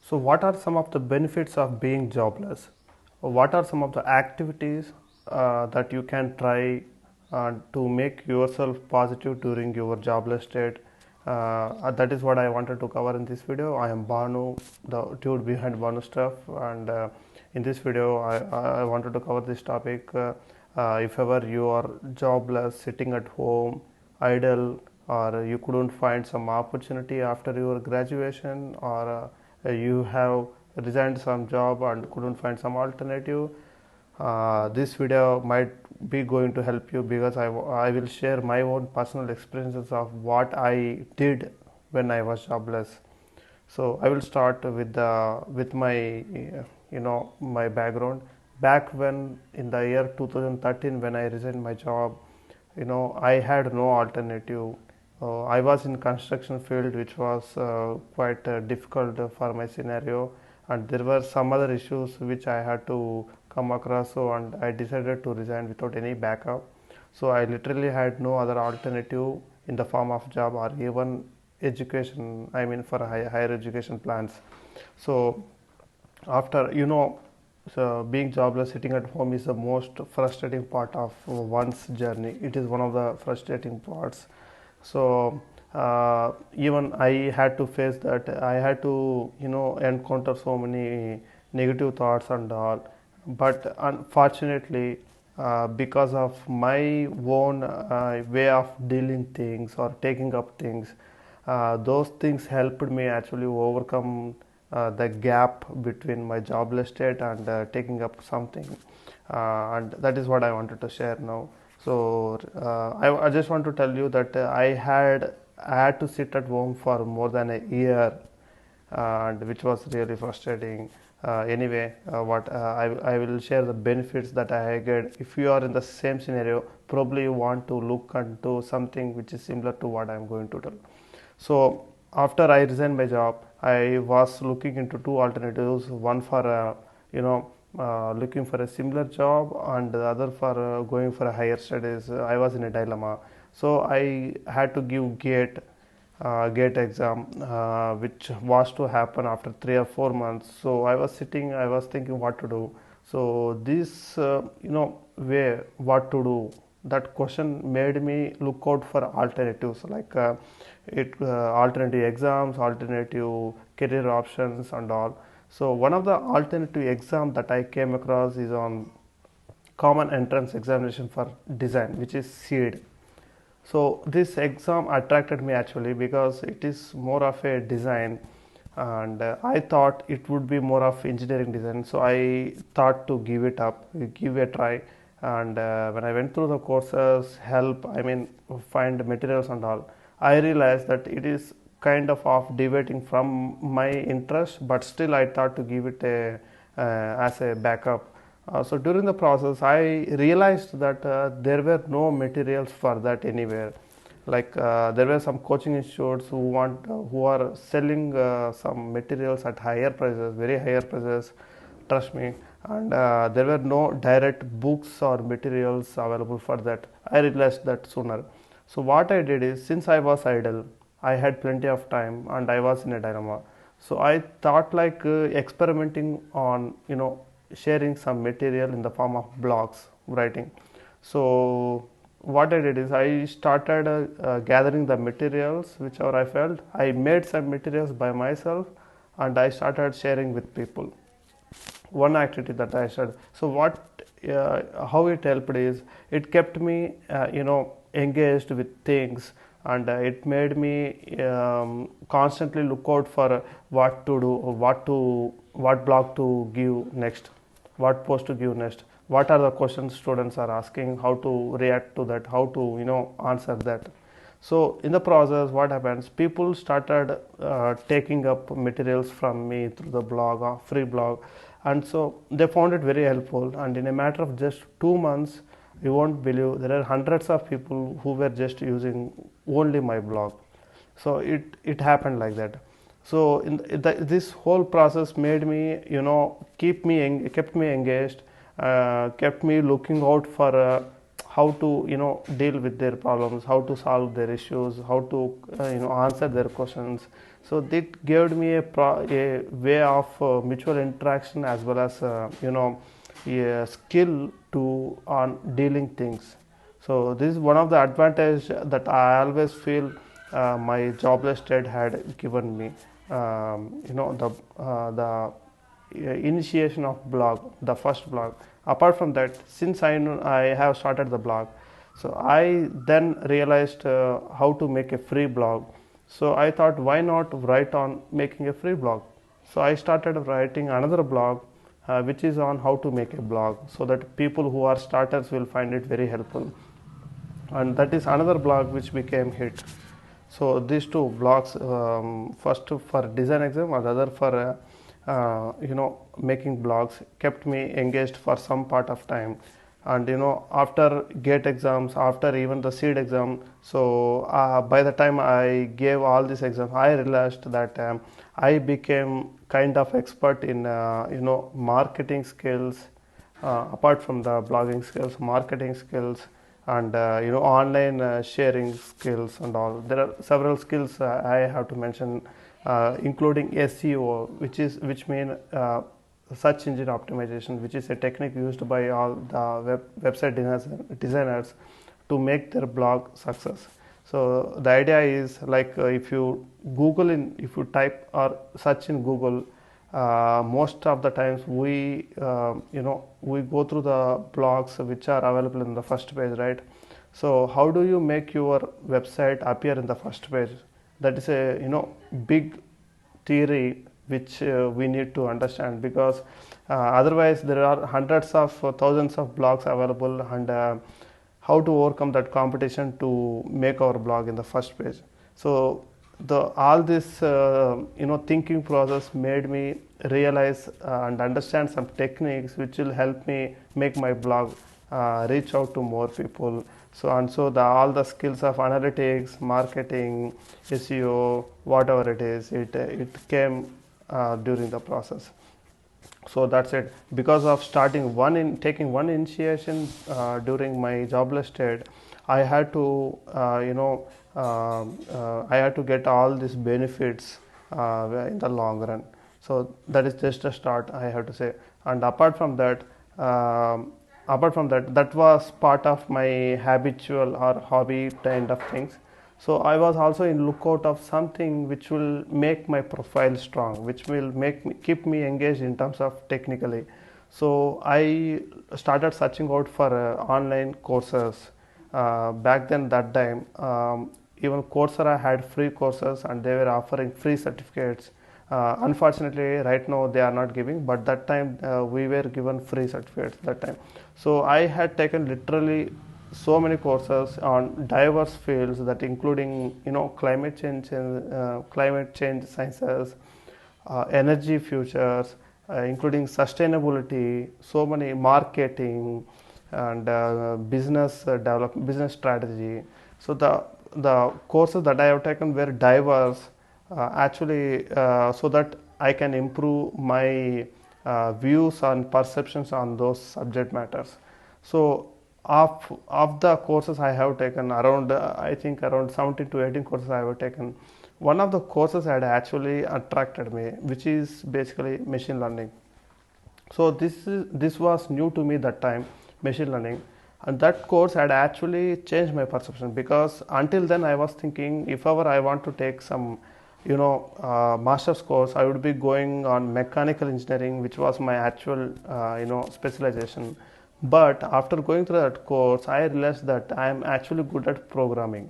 So, what are some of the benefits of being jobless? What are some of the activities that you can try to make yourself positive during your jobless state? That is what I wanted to cover in this video. I am Bhanu, the dude behind Bhanu stuff, and in this video, I wanted to cover this topic. If ever you are jobless, sitting at home, idle, or you couldn't find some opportunity after your graduation, or you have resigned some job and couldn't find some alternative, this video might be going to help you, because I will share my own personal experiences of what I did when I was jobless. So I will start with my my background. Back when in the year 2013, when I resigned my job, I had no alternative. I was in construction field, which was quite difficult for my scenario, and there were some other issues which I had to come across. So, and I decided to resign without any backup. So I literally had no other alternative in the form of job or even education. I mean, for higher education plans. So after so being jobless, sitting at home is the most frustrating part of one's journey. It is one of the frustrating parts. So even I had to face that. I had to encounter so many negative thoughts and all. But unfortunately, because of my own way of dealing things or taking up things, those things helped me actually overcome the gap between my jobless state and taking up something, and that is what I wanted to share now. So I just want to tell you that I had to sit at home for more than a year, and which was really frustrating. Anyway, I will share the benefits that I get. If you are in the same scenario, probably you want to look into something which is similar to what I am going to tell. So after I resigned my job, I was looking into two alternatives. One for looking for a similar job, and the other for going for a higher studies. I was in a dilemma. So I had to give GATE exam, which was to happen after 3 or 4 months. So I was sitting, I was thinking what to do. So this way what to do, that question made me look out for alternatives, like alternative exams, alternative career options and all. So one of the alternative exam that I came across is on common entrance examination for design, which is SEED. So this exam attracted me actually, because it is more of a design, and I thought it would be more of engineering design. So I thought to give it up, give a try. And when I went through the courses, find materials and all, I realized that it is kind of deviating from my interest, but still I thought to give it as a backup. So during the process, I realized that there were no materials for that anywhere. Like there were some coaching institutes who are selling some materials at higher prices, very higher prices. Trust me. And there were no direct books or materials available for that. I realized that sooner. So what I did is, since I was idle, I had plenty of time and I was in a dilemma. So I thought like experimenting on sharing some material in the form of blogs writing. So what I did is, I started gathering the materials whichever I felt. I made some materials by myself and I started sharing with people. One activity that I started. So how it helped is, it kept me engaged with things, and it made me constantly look out for what to do, what blog to give next, what post to give next, what are the questions students are asking, how to react to that, how to answer that. So in the process, what happens, people started taking up materials from me through the blog or free blog, and so they found it very helpful. And in a matter of just 2 months, you won't believe, there are hundreds of people who were just using only my blog. So it happened like that. So this whole process made me kept me engaged, kept me looking out for how to deal with their problems, how to solve their issues, how to answer their questions. So that gave me a way of mutual interaction, as well as a skill to on dealing things. So this is one of the advantage that I always feel my jobless state had given me. The initiation of blog, the first blog. Apart from that, since I have started the blog, so I then realized how to make a free blog. So I thought, why not write on making a free blog? So I started writing another blog, which is on how to make a blog, so that people who are starters will find it very helpful. And that is another blog which became hit. So these two blogs, first for design exam and the other for making blogs, kept me engaged for some part of time. And after gate exams, after even the seed exam, so by the time I gave all these exams, I realized that I became kind of expert in marketing skills, apart from the blogging skills, marketing skills, and online sharing skills and all. There are several skills I have to mention, including SEO, which mean search engine optimization, which is a technique used by all the website designers to make their blog success. So the idea is like, if you type or search in Google, most of the times we go through the blogs which are available in the first page, right? So how do you make your website appear in the first page? That is a big theory which we need to understand, because otherwise there are hundreds of thousands of blogs available, and how to overcome that competition to make our blog in the first page. So all this thinking process made me realize and understand some techniques which will help me make my blog reach out to more people. So all the skills of analytics, marketing, SEO, whatever it is, it came during the process. So that's it. Because of taking one initiation during my jobless state, I had to get all these benefits in the long run. So that is just a start, I have to say. And apart from that, that was part of my habitual or hobby kind of things. So I was also in lookout of something which will make my profile strong, which will keep me engaged in terms of technically. So I started searching out for online courses. Back then, that time, even Coursera had free courses and they were offering free certificates. Unfortunately, right now they are not giving, but that time we were given free certificates that time. So I had taken literally so many courses on diverse fields, that including climate change sciences, energy futures, including sustainability, so many marketing, and business strategy. So the courses that I have taken were diverse, so that I can improve my views and perceptions on those subject matters. So of the courses I have taken, around I think around 17 to 18 courses I have taken, one of the courses had actually attracted me, which is basically machine learning. So this was new to me that time, machine learning, and that course had actually changed my perception, because until then I was thinking, if ever I want to take some master's course, I would be going on mechanical engineering, which was my actual specialization. But after going through that course, I realized that I am actually good at programming.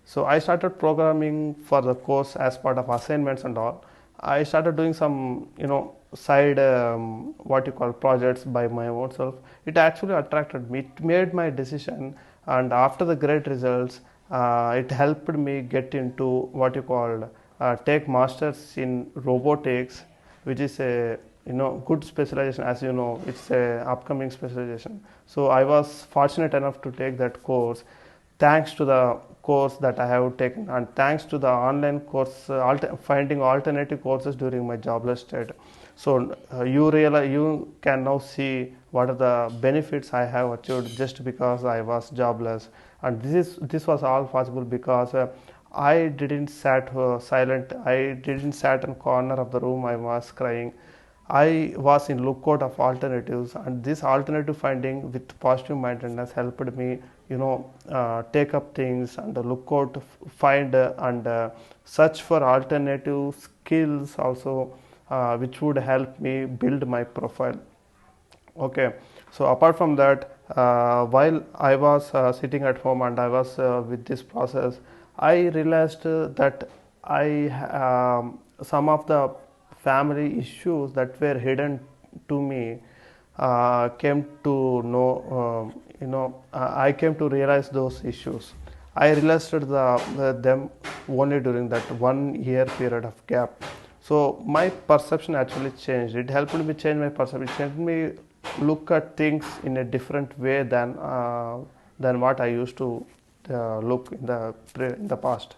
So I started programming for the course as part of assignments and all. I started doing some side what you call projects by my own self. It actually attracted me. It made my decision, and after the great results, it helped me get into what you call take masters in robotics, which is a good specialization. As you know, it's a upcoming specialization. So I was fortunate enough to take that course, thanks to the course that I have taken, and thanks to the online course, finding alternative courses during my jobless state. So you can now see what are the benefits I have achieved just because I was jobless. And this was all possible because I didn't sat silent. I didn't sat in corner of the room. I was crying. I was in lookout of alternatives, and this alternative finding with positive mindedness helped me, take up things and look out, find and search for alternative skills also, which would help me build my profile. Okay, so apart from that, while I was sitting at home and I was with this process, I realized that some of the family issues that were hidden to me came to know. I came to realize those issues. I realized them only during that 1 year period of gap. So my perception actually changed. It helped me change my perception. It helped me look at things in a different way than what I used to look in the past.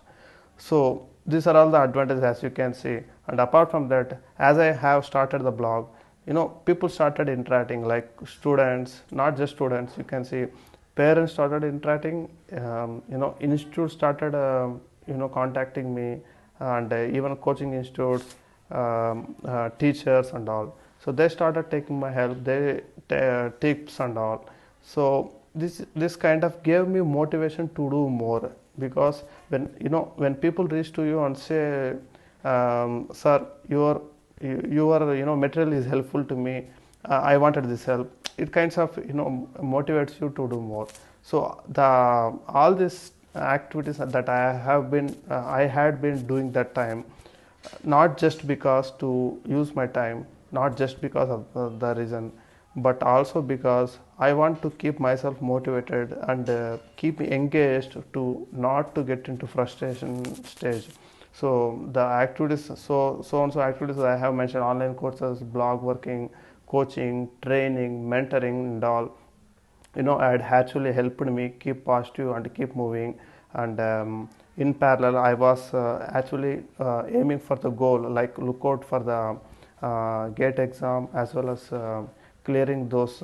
So these are all the advantages, as you can see. And apart from that, as I have started the blog, people started interacting, like students, not just students. You can see parents started interacting. Institutes started contacting me, and even coaching institutes, teachers and all. So they started taking my help, they tips and all. So this kind of gave me motivation to do more, because when people reach to you and say, sir, your material is helpful to me, I wanted this help, it kinds of motivates you to do more. So the all these activities that I had been doing that time, not just because to use my time, not just because of the reason, but also because I want to keep myself motivated and keep engaged to not to get into frustration stage. So the activities, so and so activities that I have mentioned: online courses, blog working, coaching, training, mentoring, and all, had actually helped me keep positive and keep moving. And in parallel, I was actually aiming for the goal, like look out for the gate exam, as well as clearing those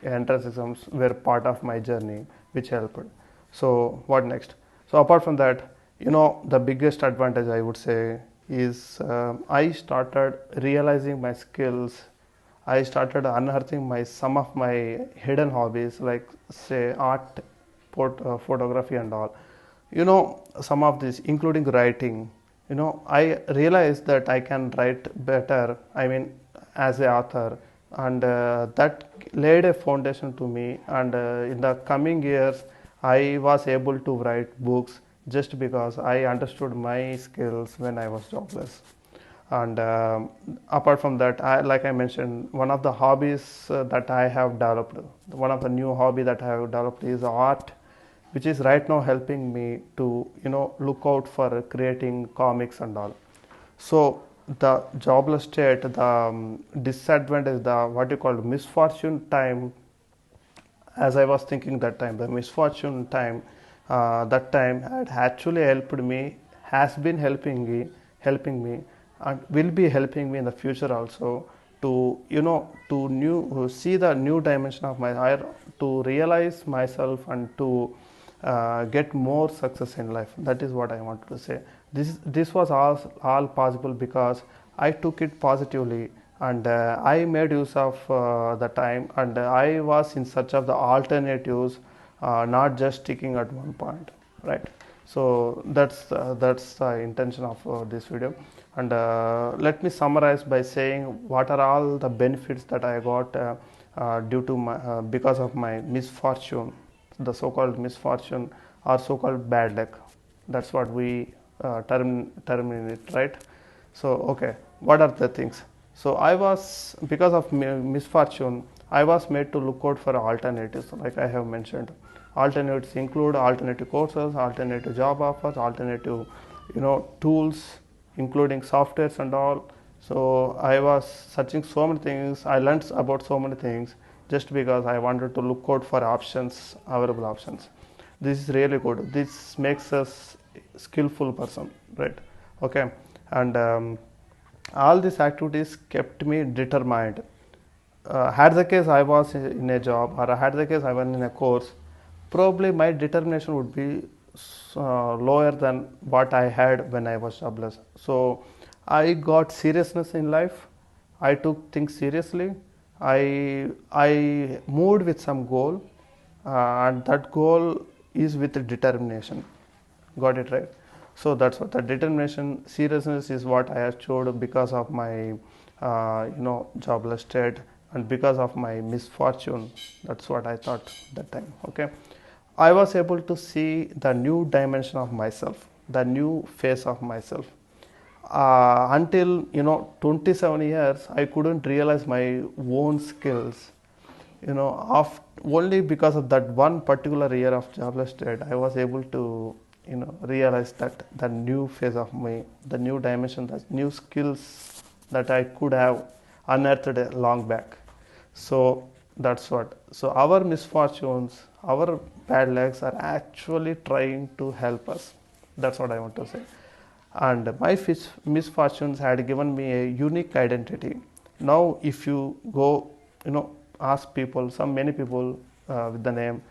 entrance exams were part of my journey, which helped. So what next? So apart from that, the biggest advantage I would say is I started realizing my skills. I started unearthing some of my hidden hobbies, like say art, photography, and all. Some of these, including writing. I realized that I can write better. I mean, as a author, and that laid a foundation to me. And in the coming years, I was able to write books just because I understood my skills when I was jobless. And apart from that, like I mentioned, one of the hobbies that I have developed, one of the new hobby that I have developed is art, which is right now helping me to look out for creating comics and all. So the jobless state, the disadvantage, the what you call misfortune time, as I was thinking that time, the misfortune time, that time had actually helped me, has been helping me, and will be helping me in the future also, to to see the new dimension of my life, to realize myself, and to get more success in life. That is what I wanted to say. This was all possible because I took it positively, and I made use of the time, and I was in search of the alternatives, not just sticking at one point, right? So that's the intention of this video. And let me summarize by saying what are all the benefits that I got due to my because of my misfortune, the so-called misfortune or so-called bad luck. That's what we term in it, right? So okay, what are the things? So I was, because of misfortune, I was made to look out for alternatives, like I have mentioned. Alternatives include alternative courses, alternative job offers, alternative tools, including softwares and all. So I was searching so many things. I learned about so many things just because I wanted to look out for options, available options. This is really good. This makes us skillful person, right? Okay, and all these activities kept me determined. Had the case I was in a job, or had the case I was in a course, probably my determination would be lower than what I had when I was jobless. So I got seriousness in life. I took things seriously. I moved with some goal, and that goal is with determination. Got it right? So that's what the determination, seriousness is what I have showed because of my jobless state and because of my misfortune. That's what I thought that time. Okay, I was able to see the new dimension of myself, the new face of myself. Until 27 years, I couldn't realize my own skills. Only because of that one particular year of jobless state, I was able to realize that the new phase of me, the new dimension, the new skills that I could have unearthed long back. So that's what. So our misfortunes, our bad lucks are actually trying to help us. That's what I want to say. And my misfortunes had given me a unique identity. Now if you go ask people, many people with the name,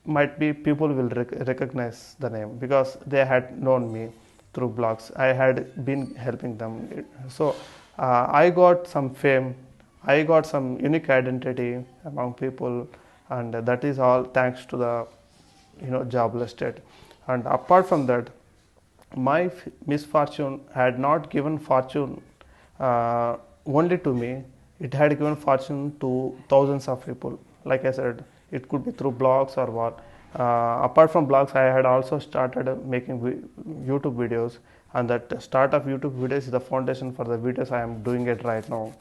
might be people will recognize the name because they had known me through blogs. I had been helping them. So I got some fame, I got some unique identity among people, and that is all thanks to the jobless state. And apart from that, my misfortune had not given fortune only to me, it had given fortune to thousands of people. Like I said, it could be through blogs or what. Apart from blogs, I had also started making YouTube videos, and that start of YouTube videos is the foundation for the videos I am doing it right now.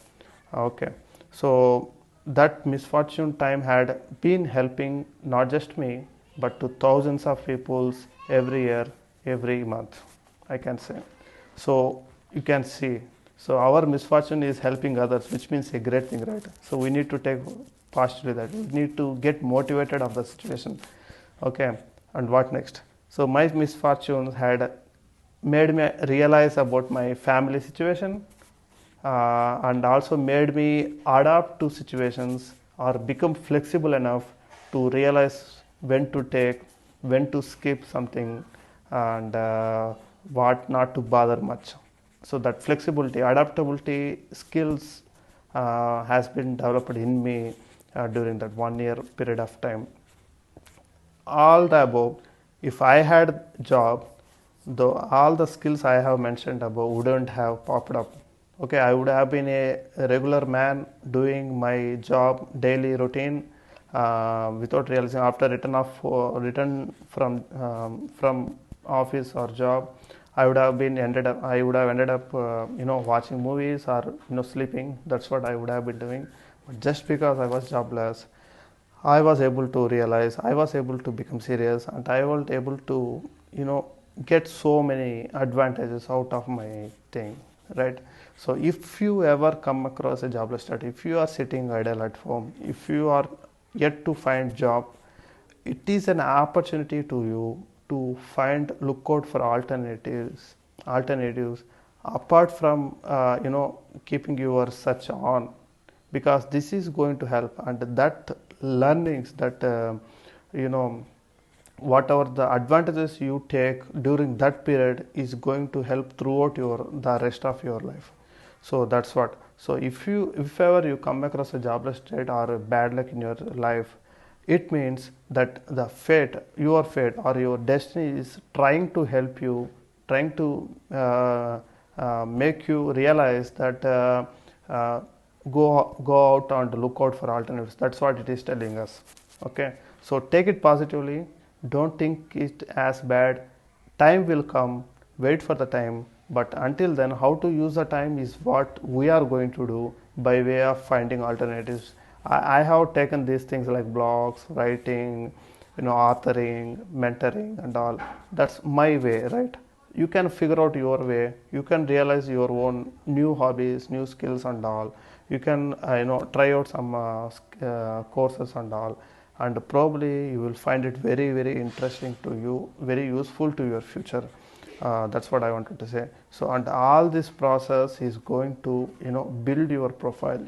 Okay, so that misfortune time had been helping not just me, but to thousands of peoples every year, every month, I can say. So you can see, so our misfortune is helping others, which means a great thing, right? So we need to take positively that. We need to get motivated of the situation. Okay, and what next? So my misfortunes had made me realize about my family situation, and also made me adapt to situations or become flexible enough to realize when to take, when to skip something, and what not to bother much. So that flexibility, adaptability skills has been developed in me during that 1 year period of time. All the above, if I had job, though all the skills I have mentioned above wouldn't have popped up. Okay, I would have been a regular man doing my job daily routine without realizing. After return from office or job, I would have ended up watching movies or sleeping. That's what I would have been doing. But just because I was jobless, I was able to realize, I was able to become serious, and I was able to get so many advantages out of my thing, right? So if you ever come across a jobless state, if you are sitting idle at home, if you are yet to find job, it is an opportunity to you to look out for alternatives apart from keeping your search on, because this is going to help, and that learnings that whatever the advantages you take during that period is going to help throughout the rest of your life. So that's what. So if ever you come across a jobless state or a bad luck in your life, it means that your fate or your destiny is trying to help you, trying to make you realize that go out and look out for alternatives. That's what it is telling us. Okay, so take it positively. Don't think it as bad. Time will come. Wait for the time. But until then, how to use the time is what we are going to do by way of finding alternatives. I have taken these things like blogs, writing, authoring, mentoring, and all. That's my way, right? You can figure out your way. You can realize your own new hobbies, new skills, and all. You can try out some courses and all, and probably you will find it very, very interesting to you, very useful to your future. That's what I wanted to say. So, and all this process is going to build your profile.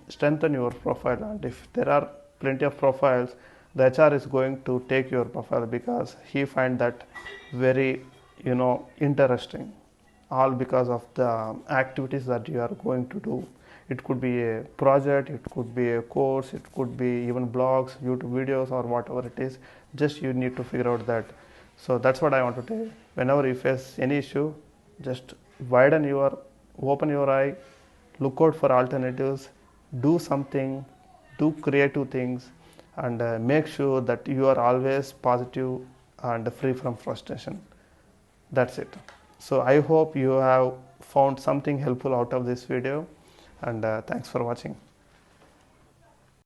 Strengthen your profile. And if there are plenty of profiles, the HR is going to take your profile because he find that very interesting, all because of the activities that you are going to do. It could be a project, it could be a course, it could be even blogs, YouTube videos, or whatever it is. Just you need to figure out that. So that's what I want to tell you. Whenever you face any issue, just open your eye, look out for alternatives, do something, do creative things, and make sure that you are always positive and free from frustration. That's it. So I hope you have found something helpful out of this video, and thanks for watching.